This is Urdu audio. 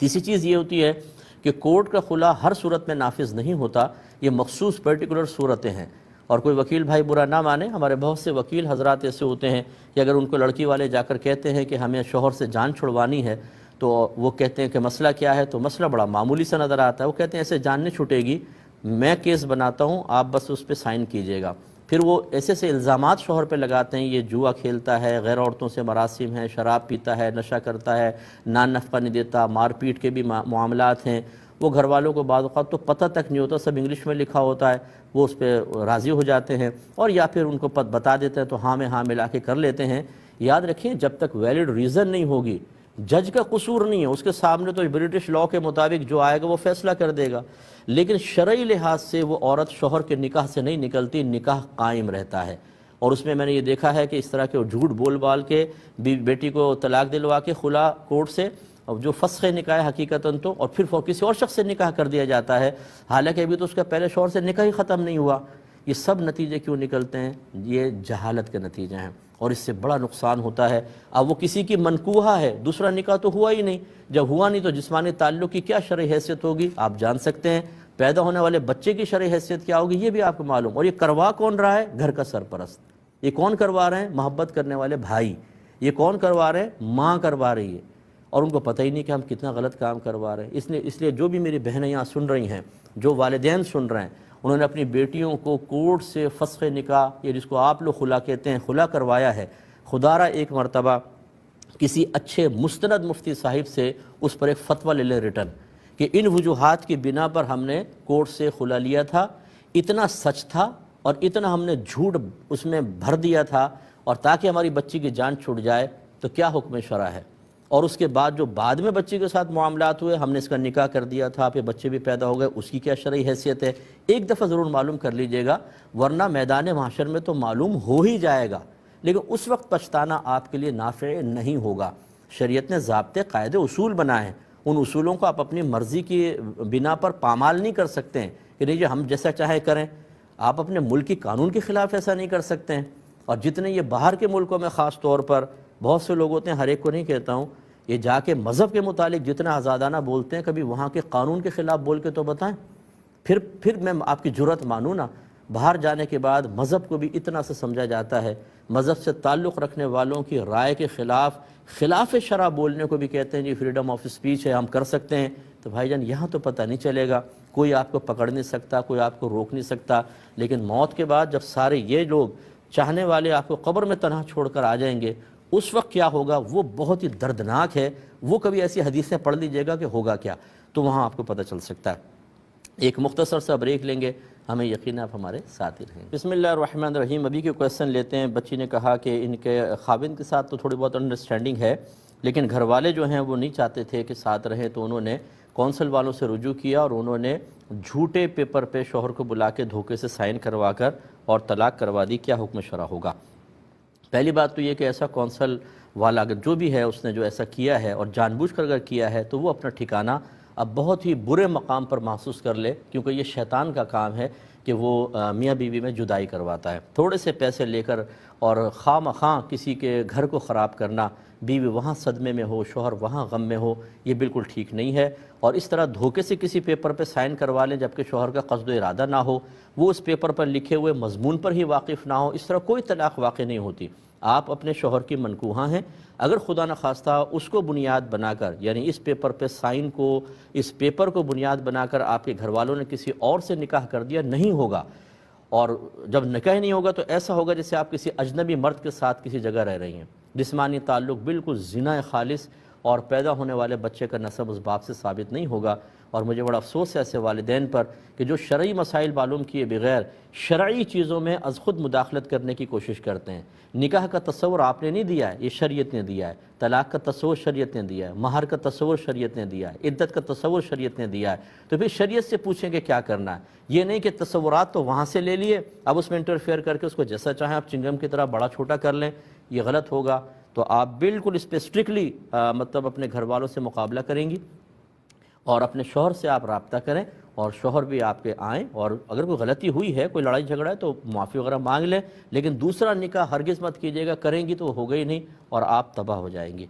تیسری چیز یہ ہوتی ہے کہ کورٹ کا خلا ہر صورت میں نافذ نہیں ہوتا، یہ مخصوص پرٹیکولر صورتیں ہیں۔ اور کوئی وکیل بھائی برا نہ مانے، ہمارے بہت سے وکیل حضرات ایسے ہوتے ہیں کہ اگر ان کو لڑکی والے جا کر کہتے ہیں کہ ہمیں شوہر سے جان چھڑوانی ہے تو وہ کہتے ہیں کہ مسئلہ کیا ہے، تو مسئلہ بڑا معمولی سا نظر آتا ہے، وہ کہتے ہیں ایسے جان نہیں چھوٹے گی، میں کیس بناتا ہوں، آپ بس اس پہ سائن کیجئے گا۔ پھر وہ ایسے سے الزامات شوہر پہ لگاتے ہیں، یہ جوا کھیلتا ہے، غیر عورتوں سے مراسم ہیں، شراب پیتا ہے، نشہ کرتا ہے، نان نفقہ نہیں دیتا، مار پیٹ کے بھی معاملات ہیں۔ وہ گھر والوں کو بعض اوقات تو پتہ تک نہیں ہوتا، سب انگلش میں لکھا ہوتا ہے، وہ اس پہ راضی ہو جاتے ہیں، اور یا پھر ان کو بتا دیتے ہیں تو ہاں میں ہاں ملا کے کر لیتے ہیں۔ یاد رکھیں جب تک ویلڈ ریزن نہیں ہوگی، جج کا قصور نہیں ہے، اس کے سامنے تو برٹش لاء کے مطابق جو آئے گا وہ فیصلہ کر دے گا، لیکن شرعی لحاظ سے وہ عورت شوہر کے نکاح سے نہیں نکلتی، نکاح قائم رہتا ہے۔ اور اس میں نے یہ دیکھا ہے کہ اس طرح کے جھوٹ بول بال کے بیٹی کو طلاق دلوا کے خلا کورٹ سے، اور جو فسخ نکاح ہے حقیقتاً تو، اور پھر کسی اور شخص سے نکاح کر دیا جاتا ہے، حالانکہ ابھی تو اس کا پہلے شوہر سے نکاح ہی ختم نہیں ہوا۔ یہ سب نتیجے کیوں نکلتے ہیں؟ یہ جہالت کے نتیجے ہیں، اور اس سے بڑا نقصان ہوتا ہے۔ اب وہ کسی کی منکوحہ ہے، دوسرا نکاح تو ہوا ہی نہیں، جب ہوا نہیں تو جسمانی تعلق کی کیا شرعی حیثیت ہوگی آپ جان سکتے ہیں، پیدا ہونے والے بچے کی شرعی حیثیت کیا ہوگی یہ بھی آپ کو معلوم۔ اور یہ کروا کون رہا ہے؟ گھر کا سرپرست۔ یہ کون کروا رہے ہیں؟ محبت کرنے والے بھائی۔ یہ کون کروا رہے ہیں؟ ماں کروا رہی ہے، اور ان کو پتہ ہی نہیں کہ ہم کتنا غلط کام کروا رہے ہیں۔ اس لیے جو بھی میری بہنیں یہاں سن رہی ہیں، جو والدین سن رہے ہیں، انہوں نے اپنی بیٹیوں کو کورٹ سے فسخ نکاح، یہ جس کو آپ لوگ خلا کہتے ہیں، خلا کروایا ہے، خدا را ایک مرتبہ کسی اچھے مستند مفتی صاحب سے اس پر ایک فتویٰ لے لیں ریٹن کہ ان وجوہات کی بنا پر ہم نے کورٹ سے خلا لیا تھا، اتنا سچ تھا اور اتنا ہم نے جھوٹ اس میں بھر دیا تھا، اور تاکہ ہماری بچی کی جان چھوٹ جائے تو کیا حکم شرع ہے، اور اس کے بعد جو بعد میں بچی کے ساتھ معاملات ہوئے، ہم نے اس کا نکاح کر دیا تھا، پھر بچے بھی پیدا ہو گئے، اس کی کیا شرعی حیثیت ہے۔ ایک دفعہ ضرور معلوم کر لیجئے گا، ورنہ میدان محشر میں تو معلوم ہو ہی جائے گا، لیکن اس وقت پچھتانا آپ کے لیے نافع نہیں ہوگا۔ شریعت نے ضابطے، قاعدے، اصول بنائے ہیں، ان اصولوں کو آپ اپنی مرضی کی بنا پر پامال نہیں کر سکتے ہیں کہ نہیں جی ہم جیسا چاہے کریں۔ آپ اپنے ملک کی قانون کے خلاف ایسا نہیں کر سکتے ہیں۔ اور جتنے یہ باہر کے ملکوں میں خاص طور پر بہت سے لوگ ہوتے ہیں، ہر ایک کو نہیں کہتا ہوں، یہ جا کے مذہب کے متعلق جتنا آزادانہ بولتے ہیں، کبھی وہاں کے قانون کے خلاف بول کے تو بتائیں، پھر میں آپ کی جرأت مانوں نا۔ باہر جانے کے بعد مذہب کو بھی اتنا سے سمجھا جاتا ہے، مذہب سے تعلق رکھنے والوں کی رائے کے خلاف شرع بولنے کو بھی کہتے ہیں جی فریڈم آف اسپیچ ہے، ہم کر سکتے ہیں۔ تو بھائی جان یہاں تو پتہ نہیں چلے گا، کوئی آپ کو پکڑ نہیں سکتا، کوئی آپ کو روک نہیں سکتا، لیکن موت کے بعد جب سارے یہ لوگ چاہنے والے آپ کو قبر میں تنہا چھوڑ کر آ جائیں گے، اس وقت کیا ہوگا وہ بہت ہی دردناک ہے۔ وہ کبھی ایسی حدیثیں پڑھ لیجئے گا کہ ہوگا کیا، تو وہاں آپ کو پتہ چل سکتا ہے۔ ایک مختصر سا بریک لیں گے، ہمیں یقین آپ ہمارے ساتھ ہی رہیں۔ بسم اللہ الرحمن الرحیم۔ ابھی کے کویسچن لیتے ہیں۔ بچی نے کہا کہ ان کے خاوند کے ساتھ تو تھوڑی بہت انڈرسٹینڈنگ ہے، لیکن گھر والے جو ہیں وہ نہیں چاہتے تھے کہ ساتھ رہیں، تو انہوں نے کونسل والوں سے رجوع کیا اور انہوں نے جھوٹے پیپر پہ شوہر کو بلا کے دھوکے سے سائن کروا کر اور طلاق کروا دی۔ کیا حکم شرع ہوگا؟ پہلی بات تو یہ کہ ایسا کونسل والا اگر جو بھی ہے اس نے جو ایسا کیا ہے اور جان بوجھ کر اگر کیا ہے تو وہ اپنا ٹھکانہ اب بہت ہی برے مقام پر محسوس کر لے، کیونکہ یہ شیطان کا کام ہے کہ وہ میاں بیوی میں جدائی کرواتا ہے۔ تھوڑے سے پیسے لے کر اور خواہ مخواہ کسی کے گھر کو خراب کرنا، بیوی وہاں صدمے میں ہو، شوہر وہاں غم میں ہو، یہ بالکل ٹھیک نہیں ہے۔ اور اس طرح دھوکے سے کسی پیپر پہ سائن کروا لیں جبکہ شوہر کا قصد و ارادہ نہ ہو، وہ اس پیپر پر لکھے ہوئے مضمون پر ہی واقف نہ ہو، اس طرح کوئی طلاق واقع نہیں ہوتی۔ آپ اپنے شوہر کی منکوحہ ہیں، اگر خدا نخواستہ اس کو بنیاد بنا کر، یعنی اس پیپر پہ سائن کو، اس پیپر کو بنیاد بنا کر آپ کے گھر والوں نے کسی اور سے نکاح کر دیا، نہیں ہوگا۔ اور جب نکاح نہیں ہوگا تو ایسا ہوگا جیسے آپ کسی اجنبی مرد کے ساتھ کسی جگہ رہ رہی ہیں، جسمانی تعلق بالکل زنا خالص، اور پیدا ہونے والے بچے کا نسب اس باپ سے ثابت نہیں ہوگا۔ اور مجھے بڑا افسوس ہے ایسے والدین پر کہ جو شرعی مسائل معلوم کیے بغیر شرعی چیزوں میں از خود مداخلت کرنے کی کوشش کرتے ہیں۔ نکاح کا تصور آپ نے نہیں دیا ہے، یہ شریعت نے دیا ہے۔ طلاق کا تصور شریعت نے دیا ہے، مہر کا تصور شریعت نے دیا ہے، عدت کا تصور شریعت نے دیا ہے۔ تو پھر شریعت سے پوچھیں کہ کیا کرنا ہے، یہ نہیں کہ تصورات تو وہاں سے لے لیے، اب اس میں انٹرفیئر کر کے اس کو جیسا چاہیں آپ چنگم کی طرح بڑا چھوٹا کر لیں، یہ غلط ہوگا۔ تو آپ بالکل اس پہ اسٹرکٹلی مطلب اپنے گھر والوں سے مقابلہ کریں گی، اور اپنے شوہر سے آپ رابطہ کریں، اور شوہر بھی آپ کے آئیں، اور اگر کوئی غلطی ہوئی ہے، کوئی لڑائی جھگڑا ہے تو معافی وغیرہ مانگ لیں، لیکن دوسرا نکاح ہرگز مت کیجیے گا، کریں گی تو ہوگا ہی نہیں اور آپ تباہ ہو جائیں گی۔